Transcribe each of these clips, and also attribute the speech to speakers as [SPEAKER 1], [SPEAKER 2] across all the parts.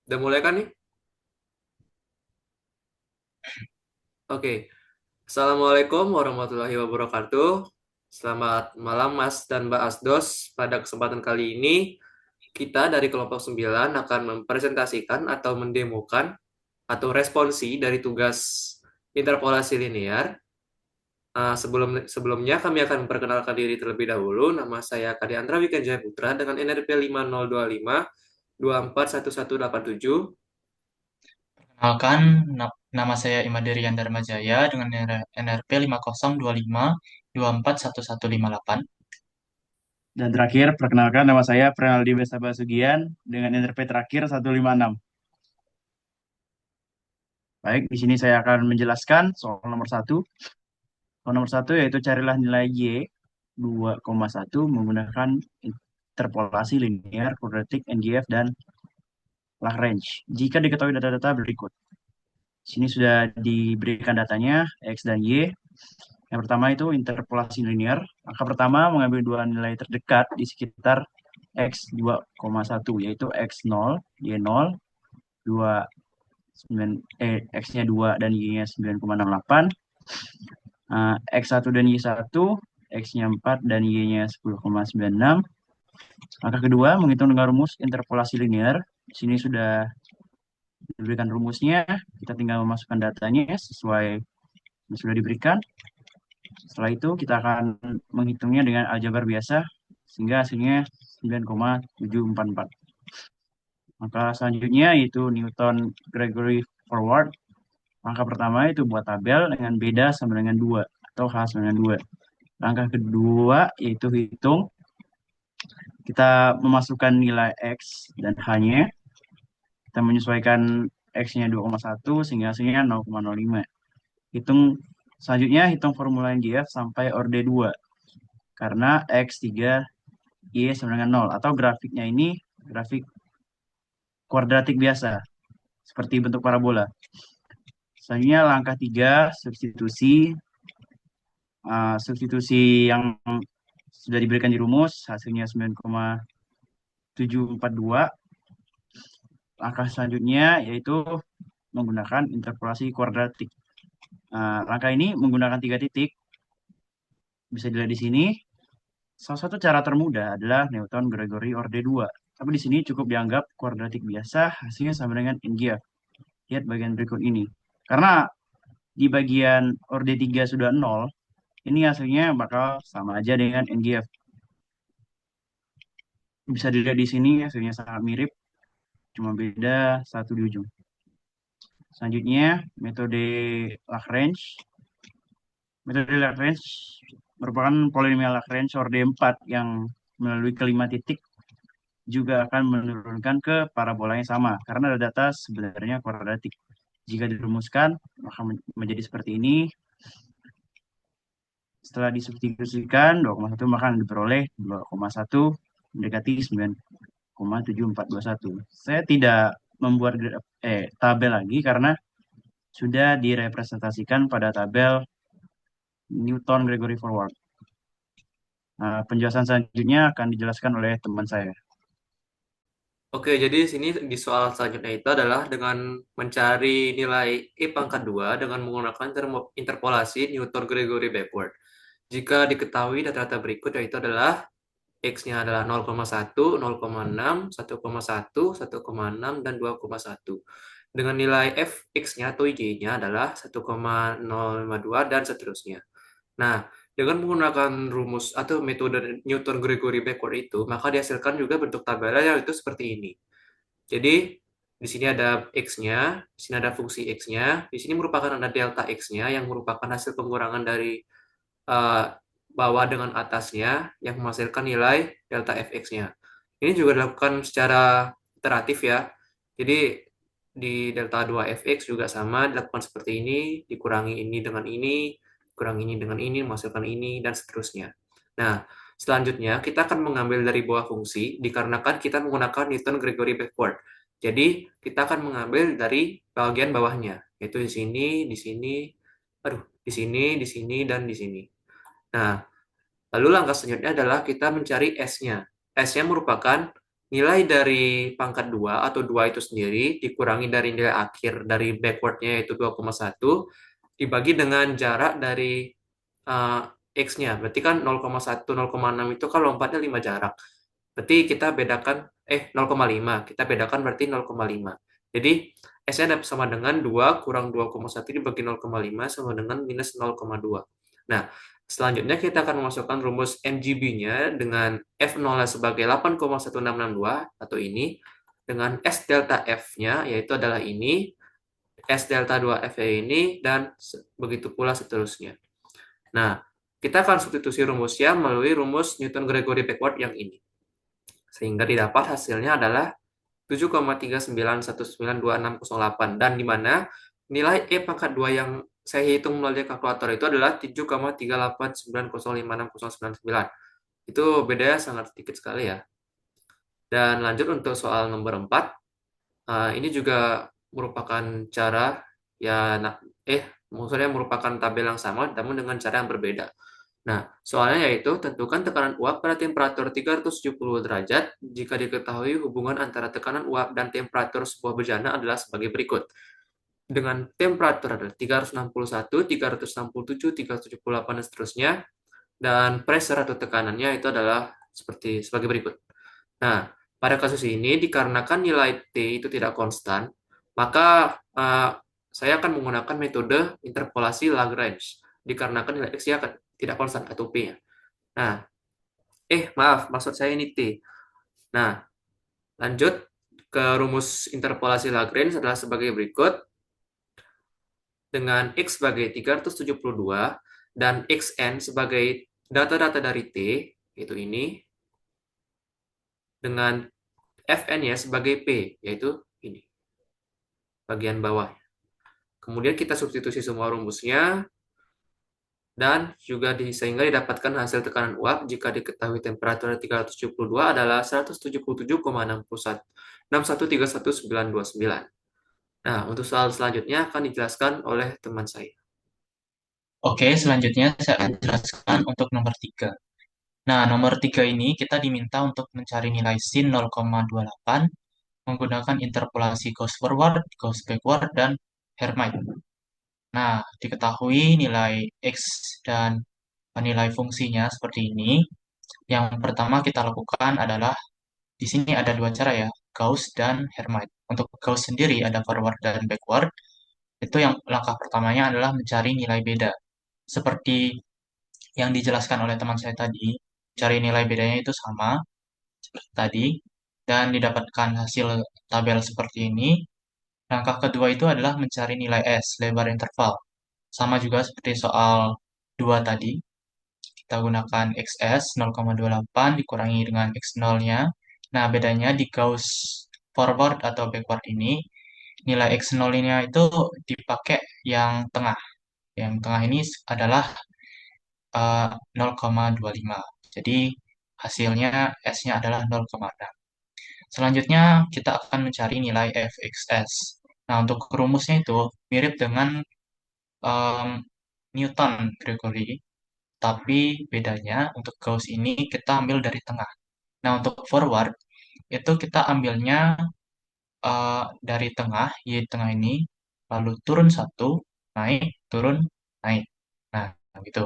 [SPEAKER 1] Udah mulai kan nih? Oke. Assalamualaikum warahmatullahi wabarakatuh. Selamat malam Mas dan Mbak Asdos. Pada kesempatan kali ini, kita dari kelompok 9 akan mempresentasikan atau mendemokan atau responsi dari tugas interpolasi linear. Sebelumnya kami akan memperkenalkan diri terlebih dahulu. Nama saya Kadi Andra Wikenjaya Putra dengan NRP 5025241187.
[SPEAKER 2] Perkenalkan, nama saya Imaderian Darmajaya dengan NRP 5025241158.
[SPEAKER 3] Dan terakhir, perkenalkan nama saya Prenaldi Besaba Sugian dengan NRP terakhir 156. Baik, di sini saya akan menjelaskan soal nomor satu. Soal nomor satu yaitu carilah nilai Y 2,1 menggunakan interpolasi linear, kuadratik, NGF, dan Lagrange. Jika diketahui data-data berikut. Di sini sudah diberikan datanya, X dan Y. Yang pertama itu interpolasi linear. Angka pertama mengambil dua nilai terdekat di sekitar X 2,1 yaitu X0, Y0, 2, 9, X-nya 2 dan Y-nya 9,68. X1 dan Y1, X-nya 4 dan Y-nya 10,96. Angka kedua menghitung dengan rumus interpolasi linear. Di sini sudah diberikan rumusnya, kita tinggal memasukkan datanya sesuai yang sudah diberikan. Setelah itu kita akan menghitungnya dengan aljabar biasa sehingga hasilnya 9,744. Maka selanjutnya yaitu Newton Gregory Forward. Langkah pertama itu buat tabel dengan beda sama dengan 2 atau H sama dengan 2. Langkah kedua yaitu hitung. Kita memasukkan nilai X dan H-nya. Kita menyesuaikan X-nya 2,1 sehingga hasilnya 0,05. Selanjutnya hitung formula NGF sampai orde 2. Karena X3 Y sama dengan 0. Atau grafiknya ini grafik kuadratik biasa. Seperti bentuk parabola. Selanjutnya langkah 3, substitusi. Substitusi yang sudah diberikan di rumus, hasilnya 9,742. Langkah selanjutnya yaitu menggunakan interpolasi kuadratik. Langkah ini menggunakan 3 titik, bisa dilihat di sini. Salah satu cara termudah adalah Newton Gregory orde 2. Tapi di sini cukup dianggap kuadratik biasa, hasilnya sama dengan NGF. Lihat bagian berikut ini. Karena di bagian orde 3 sudah 0, ini hasilnya bakal sama aja dengan NGF. Bisa dilihat di sini hasilnya sangat mirip, cuma beda satu di ujung. Selanjutnya, metode Lagrange. Metode Lagrange merupakan polinomial Lagrange orde 4 yang melalui kelima titik juga akan menurunkan ke parabola yang sama karena ada data sebenarnya kuadratik. Jika dirumuskan, maka menjadi seperti ini. Setelah disubstitusikan 2,1 maka diperoleh 2,1 mendekati 9,7421. Saya tidak membuat tabel lagi karena sudah direpresentasikan pada tabel Newton Gregory Forward. Penjelasan selanjutnya akan dijelaskan oleh teman saya.
[SPEAKER 1] Oke, jadi di sini di soal selanjutnya itu adalah dengan mencari nilai E pangkat 2 dengan menggunakan interpolasi Newton-Gregory backward. Jika diketahui data-data berikut yaitu adalah X-nya adalah 0,1, 0,6, 1,1, 1,6, dan 2,1. Dengan nilai f X-nya atau Y-nya adalah 1,052 dan seterusnya. Nah, dengan menggunakan rumus atau metode Newton-Gregory backward itu, maka dihasilkan juga bentuk tabelnya yaitu seperti ini. Jadi, di sini ada X-nya, di sini ada fungsi X-nya, di sini merupakan ada delta X-nya yang merupakan hasil pengurangan dari eh, bawah dengan atasnya yang menghasilkan nilai delta fx-nya. Ini juga dilakukan secara iteratif ya. Jadi di delta 2 fx juga sama dilakukan seperti ini, dikurangi ini dengan ini, kurangi ini dengan ini, menghasilkan ini, dan seterusnya. Nah, selanjutnya kita akan mengambil dari bawah fungsi dikarenakan kita menggunakan Newton-Gregory backward. Jadi, kita akan mengambil dari bagian bawahnya, yaitu di sini, di sini, di sini, di sini, dan di sini. Nah, lalu langkah selanjutnya adalah kita mencari S-nya. S-nya merupakan nilai dari pangkat 2 atau 2 itu sendiri dikurangi dari nilai akhir dari backwardnya yaitu 2,1 dibagi dengan jarak dari eh, X-nya. Berarti kan 0,1, 0,6 itu kan lompatnya 5 jarak. Berarti kita bedakan, 0,5. Kita bedakan berarti 0,5. Jadi, S-nya sama dengan 2 kurang 2,1 dibagi 0,5 sama dengan minus 0,2. Nah, selanjutnya kita akan memasukkan rumus MGB-nya dengan F0-nya sebagai 8,1662 atau ini, dengan S delta F-nya yaitu adalah ini, S delta 2F ini, dan begitu pula seterusnya. Nah, kita akan substitusi rumusnya melalui rumus Newton-Gregory backward yang ini. Sehingga didapat hasilnya adalah 7,39192608 dan di mana nilai E pangkat 2 yang saya hitung melalui kalkulator itu adalah 7,3890560999. Itu bedanya sangat sedikit sekali ya. Dan lanjut untuk soal nomor 4. Ini juga merupakan cara ya maksudnya merupakan tabel yang sama namun dengan cara yang berbeda. Nah, soalnya yaitu tentukan tekanan uap pada temperatur 370 derajat jika diketahui hubungan antara tekanan uap dan temperatur sebuah bejana adalah sebagai berikut. Dengan temperatur adalah 361, 367, 378, dan seterusnya. Dan pressure atau tekanannya itu adalah sebagai berikut. Nah, pada kasus ini dikarenakan nilai T itu tidak konstan, maka saya akan menggunakan metode interpolasi Lagrange dikarenakan nilai X-nya tidak konstan atau P-nya. Nah, maaf, maksud saya ini T. Nah, lanjut ke rumus interpolasi Lagrange adalah sebagai berikut. Dengan X sebagai 372 dan XN sebagai data-data dari T, yaitu ini, dengan Fn-nya sebagai P, yaitu ini, bagian bawah. Kemudian kita substitusi semua rumusnya, dan juga sehingga didapatkan hasil tekanan uap jika diketahui temperatur 372 adalah 177,6131929. Nah, untuk soal selanjutnya akan dijelaskan oleh teman saya.
[SPEAKER 2] Oke, selanjutnya saya akan jelaskan untuk nomor 3. Nah, nomor 3 ini kita diminta untuk mencari nilai sin 0,28 menggunakan interpolasi Gauss forward, Gauss backward, dan Hermite. Nah, diketahui nilai X dan nilai fungsinya seperti ini. Yang pertama kita lakukan adalah, di sini ada dua cara ya, Gauss dan Hermite. Untuk Gauss sendiri ada forward dan backward. Itu yang langkah pertamanya adalah mencari nilai beda. Seperti yang dijelaskan oleh teman saya tadi, cari nilai bedanya itu sama seperti tadi, dan didapatkan hasil tabel seperti ini. Langkah kedua itu adalah mencari nilai S, lebar interval. Sama juga seperti soal 2 tadi, kita gunakan XS 0,28 dikurangi dengan X0-nya. Nah, bedanya di Gauss forward atau backward ini, nilai X0-nya itu dipakai yang tengah. Yang tengah ini adalah 0,25. Jadi hasilnya S-nya adalah 0,6. Selanjutnya kita akan mencari nilai Fxs. Nah, untuk rumusnya itu mirip dengan um, Newton Gregory, tapi bedanya untuk Gauss ini kita ambil dari tengah. Nah, untuk forward itu kita ambilnya dari tengah, Y tengah ini, lalu turun satu, naik, turun, naik. Nah, gitu.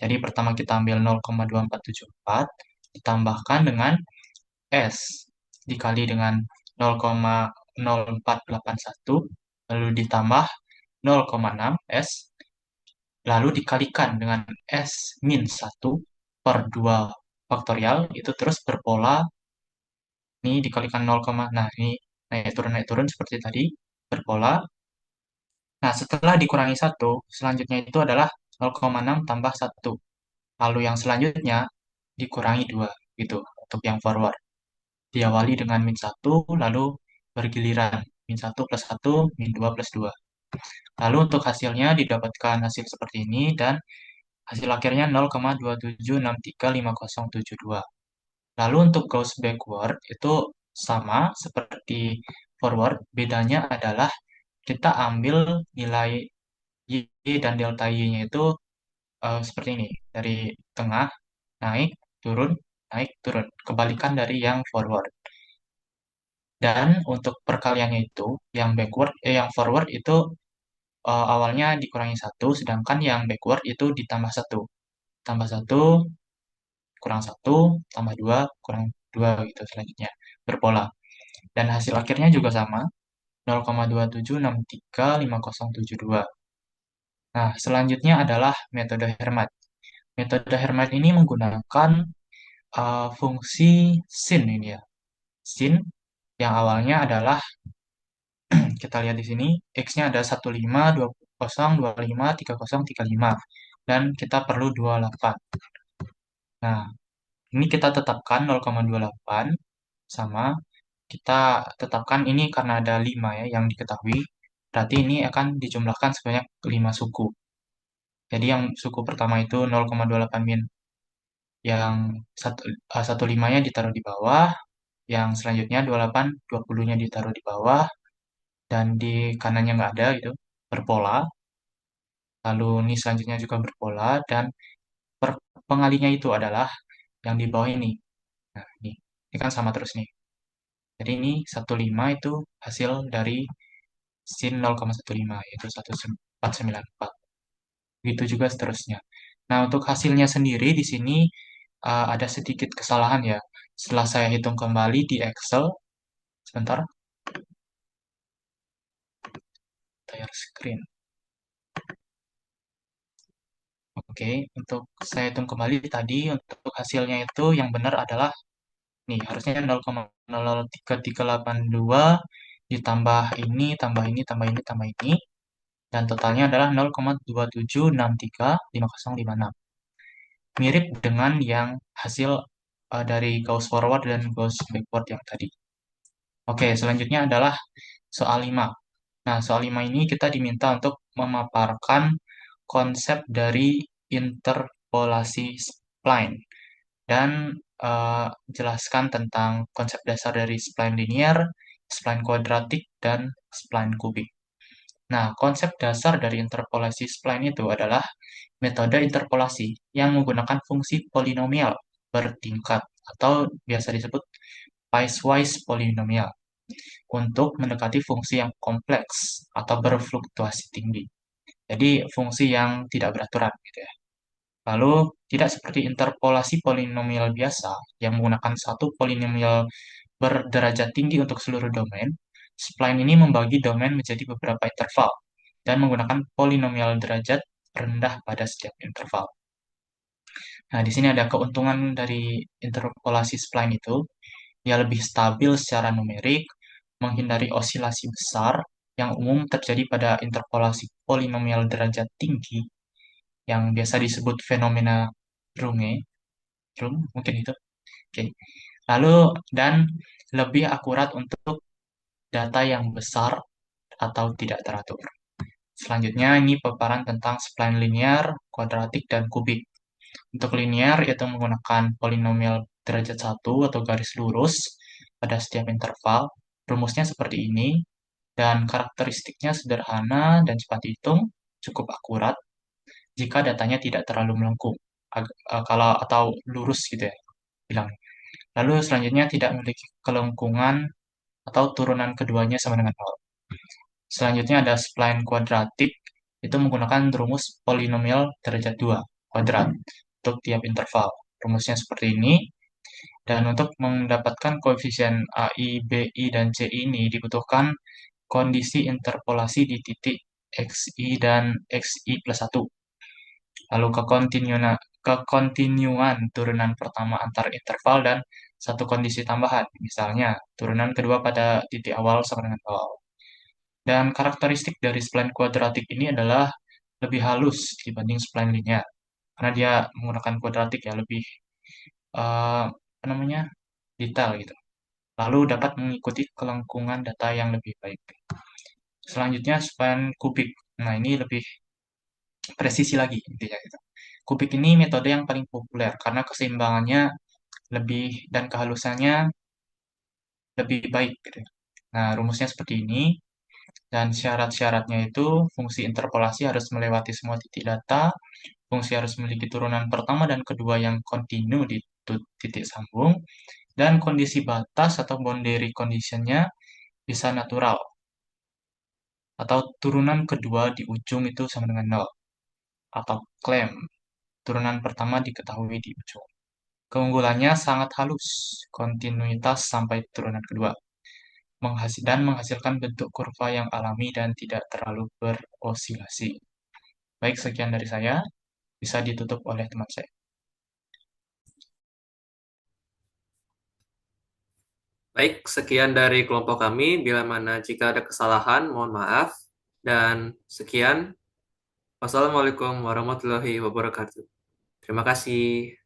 [SPEAKER 2] Jadi pertama kita ambil 0,2474 ditambahkan dengan S dikali dengan 0,0481 lalu ditambah 0,6 S lalu dikalikan dengan S min 1 per 2 faktorial itu terus berpola ini dikalikan 0, nah ini naik turun seperti tadi berpola. Nah, setelah dikurangi 1 selanjutnya itu adalah 0,6 tambah 1. Lalu yang selanjutnya dikurangi 2 gitu untuk yang forward. Diawali dengan min 1 lalu bergiliran min 1 plus 1 min 2 plus 2. Lalu untuk hasilnya didapatkan hasil seperti ini dan hasil akhirnya 0,27635072. Lalu untuk Gauss backward itu sama seperti forward, bedanya adalah kita ambil nilai Y dan delta Y-nya itu seperti ini, dari tengah, naik, turun, kebalikan dari yang forward. Dan untuk perkaliannya itu, yang forward itu awalnya dikurangi satu, sedangkan yang backward itu ditambah satu. Tambah satu, kurang satu, tambah dua, kurang dua gitu selanjutnya. Berpola. Dan hasil akhirnya juga sama, 0,27635072. Nah, selanjutnya adalah metode Hermat. Metode Hermat ini menggunakan fungsi sin ini ya. Sin yang awalnya adalah kita lihat di sini x-nya ada 15, 20, 25, 30, 35 dan kita perlu 28. Nah, ini kita tetapkan 0,28 sama kita tetapkan ini karena ada 5 ya yang diketahui. Berarti ini akan dijumlahkan sebanyak 5 suku. Jadi yang suku pertama itu 0,28 min. Yang 15-nya ditaruh di bawah, yang selanjutnya 28, 20-nya ditaruh di bawah, dan di kanannya nggak ada gitu, berpola. Lalu ini selanjutnya juga berpola, dan pengalinya itu adalah yang di bawah ini. Nah, ini kan sama terus nih. Jadi ini 15 itu hasil dari sin 0,15, yaitu 1494. Begitu juga seterusnya. Nah, untuk hasilnya sendiri di sini ada sedikit kesalahan ya. Setelah saya hitung kembali di Excel, sebentar, layar screen. Oke, untuk saya hitung kembali tadi, untuk hasilnya itu yang benar adalah, nih, harusnya 0,03382 ditambah ini, tambah ini, tambah ini, tambah ini, dan totalnya adalah 0,27635056. Mirip dengan yang hasil dari Gauss forward dan Gauss backward yang tadi. Oke, selanjutnya adalah soal 5. Nah, soal 5 ini kita diminta untuk memaparkan konsep dari interpolasi spline dan jelaskan tentang konsep dasar dari spline linear, spline kuadratik, dan spline kubik. Nah, konsep dasar dari interpolasi spline itu adalah metode interpolasi yang menggunakan fungsi polinomial bertingkat atau biasa disebut piecewise polynomial untuk mendekati fungsi yang kompleks atau berfluktuasi tinggi. Jadi fungsi yang tidak beraturan gitu ya. Lalu tidak seperti interpolasi polinomial biasa yang menggunakan satu polinomial berderajat tinggi untuk seluruh domain, spline ini membagi domain menjadi beberapa interval dan menggunakan polinomial derajat rendah pada setiap interval. Nah, di sini ada keuntungan dari interpolasi spline itu, ia lebih stabil secara numerik, menghindari osilasi besar yang umum terjadi pada interpolasi polinomial derajat tinggi yang biasa disebut fenomena Runge, mungkin itu. Oke. Lalu dan lebih akurat untuk data yang besar atau tidak teratur. Selanjutnya ini paparan tentang spline linear, kuadratik, dan kubik. Untuk linear yaitu menggunakan polinomial derajat satu atau garis lurus pada setiap interval. Rumusnya seperti ini, dan karakteristiknya sederhana dan cepat dihitung, cukup akurat jika datanya tidak terlalu melengkung, kalau atau lurus gitu ya, bilang. Lalu selanjutnya tidak memiliki kelengkungan atau turunan keduanya sama dengan nol. Selanjutnya ada spline kuadratik, itu menggunakan rumus polinomial derajat 2 kuadrat untuk tiap interval. Rumusnya seperti ini. Dan untuk mendapatkan koefisien AI, BI, dan CI ini dibutuhkan kondisi interpolasi di titik XI dan XI plus 1. Lalu kekontinuan turunan pertama antar interval dan satu kondisi tambahan. Misalnya, turunan kedua pada titik awal sama dengan awal. Dan karakteristik dari spline kuadratik ini adalah lebih halus dibanding spline linear. Karena dia menggunakan kuadratik ya, lebih apa namanya, detail gitu. Lalu dapat mengikuti kelengkungan data yang lebih baik. Selanjutnya spline kubik. Nah, ini lebih presisi lagi intinya gitu. Kubik ini metode yang paling populer karena keseimbangannya lebih dan kehalusannya lebih baik gitu. Nah, rumusnya seperti ini. Dan syarat-syaratnya itu fungsi interpolasi harus melewati semua titik data, fungsi harus memiliki turunan pertama dan kedua yang kontinu di titik sambung, Dan kondisi batas atau boundary conditionnya bisa natural, atau turunan kedua di ujung itu sama dengan nol, atau claim, turunan pertama diketahui di ujung. Keunggulannya sangat halus, kontinuitas sampai turunan kedua, dan menghasilkan bentuk kurva yang alami dan tidak terlalu berosilasi. Baik, sekian dari saya. Bisa ditutup oleh teman saya.
[SPEAKER 1] Baik, sekian dari kelompok kami. Bila mana jika ada kesalahan, mohon maaf. Dan sekian. Wassalamualaikum warahmatullahi wabarakatuh. Terima kasih.